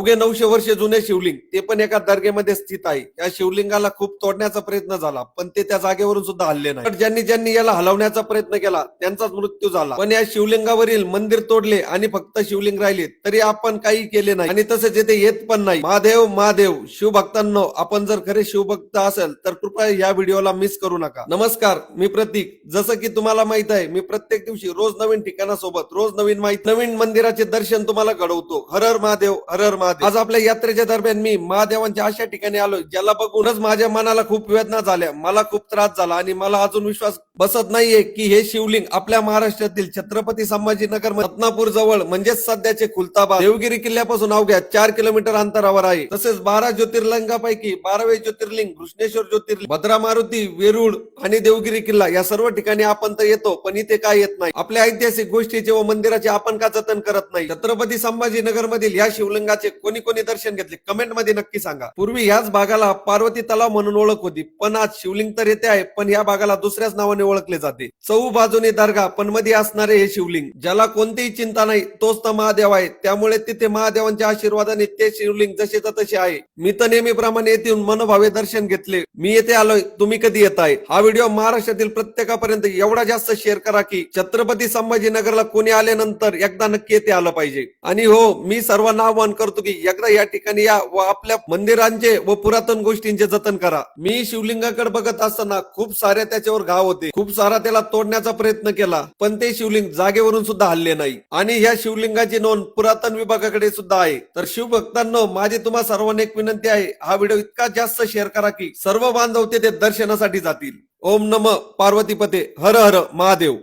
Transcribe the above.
अवघे 900 वर्षे जुने शिवलिंग, ते पण एका दर्गेमध्ये स्थित आहे. या शिवलिंगाला खूप तोडण्याचा प्रयत्न झाला, पण ते त्या जागेवरून सुद्धा हल्ले नाही. ज्यांनी ज्यांनी याला हलवण्याचा प्रयत्न केला त्यांचाच मृत्यू झाला. पण या शिवलिंगावरील मंदिर तोडले आणि फक्त शिवलिंग राहिले, तरी आपण काही केले नाही आणि तसंच येथे येत पण नाही. महादेव महादेव. शिवभक्तांनो, आपण जर खरे शिवभक्त असेल तर कृपया या व्हिडिओला मिस करू नका. नमस्कार, मी प्रतीक. जसं की तुम्हाला माहित आहे, मी प्रत्येक दिवशी रोज नवीन ठिकाणासोबत रोज नवीन माहिती, नवीन मंदिराचे दर्शन तुम्हाला घडवतो. हर हर महादेव, हर हर महादेव. आज आपल्या यात्रेच्या दरम्यान मी महादेवांच्या अशा ठिकाणी आलोय ज्याला बघूनच माझ्या मनाला खूप वेदना झाल्या, मला खूप त्रास झाला आणि मला अजून विश्वास बसत नाहीये की हे शिवलिंग आपल्या महाराष्ट्रातील छत्रपती संभाजीनगर रत्नापूर जवळ म्हणजेच सध्याचे खुलताबाद देवगिरी किल्ल्यापासून अवघ्या 4 किलोमीटर अंतरावर आहे. तसेच 12 ज्योतिर्लिंगापैकी 12वे ज्योतिर्लिंग घृष्णेश्वर ज्योतिर्लिंग, भद्रा मारुती, वेरूळ आणि देवगिरी किल्ला या सर्व ठिकाणी आपण तर येतो, पण इथे काय येत नाही? आपल्या ऐतिहासिक गोष्टीचे व मंदिराचे आपण का जतन करत नाही? छत्रपती संभाजीनगर मधील या शिवलिंगाचे कोणी कोणी दर्शन घेतले कमेंट मध्ये नक्की सांगा. पूर्वी ह्याच भागाला पार्वती तलाव म्हणून ओळख होती, पण आज शिवलिंग तर येते आहे, पण या भागाला दुसऱ्याच नावाने ओळखले जाते. चौ बाजूने दर्गा, पण मध्ये असणारे हे शिवलिंग, ज्याला कोणतीही चिंता नाही तोच तर महादेव आहे. त्यामुळे तिथे महादेवांच्या आशीर्वादाने ते शिवलिंग जसेच तसे आहे. मी तर नेहमीप्रमाणे येथे येऊन मनोभावे दर्शन घेतले. मी येथे आलोय, तुम्ही कधी येताय? हा व्हिडिओ महाराष्ट्रातील प्रत्येकापर्यंत एवढा जास्त शेअर करा की छत्रपती संभाजीनगरला कोणी आल्यानंतर एकदा नक्की येथे आलं पाहिजे. आणि हो, मी सर्वांना आवाहन करतो की एकदा या ठिकाणी या व आपल्या मंदिरांचे व पुरातन गोष्टींचे जतन करा. मी शिवलिंगाकडे बघत असताना खूप सारे त्याच्यावर घाव होते, खूप सारा त्याला तोडण्याचा प्रयत्न केला, पण ते शिवलिंग जागेवरून सुद्धा हल्ले नाही. आणि ह्या शिवलिंगाची नोंद पुरातन विभागाकडे सुद्धा आहे. तर शिवभक्तांनो, माझी तुम्हा सर्वांना एक विनंती आहे, हा व्हिडिओ इतका जास्त शेअर करा की सर्व बांधव ते दर्शनासाठी जातील. ओम नम पार्वतीपते. हर हर महादेव.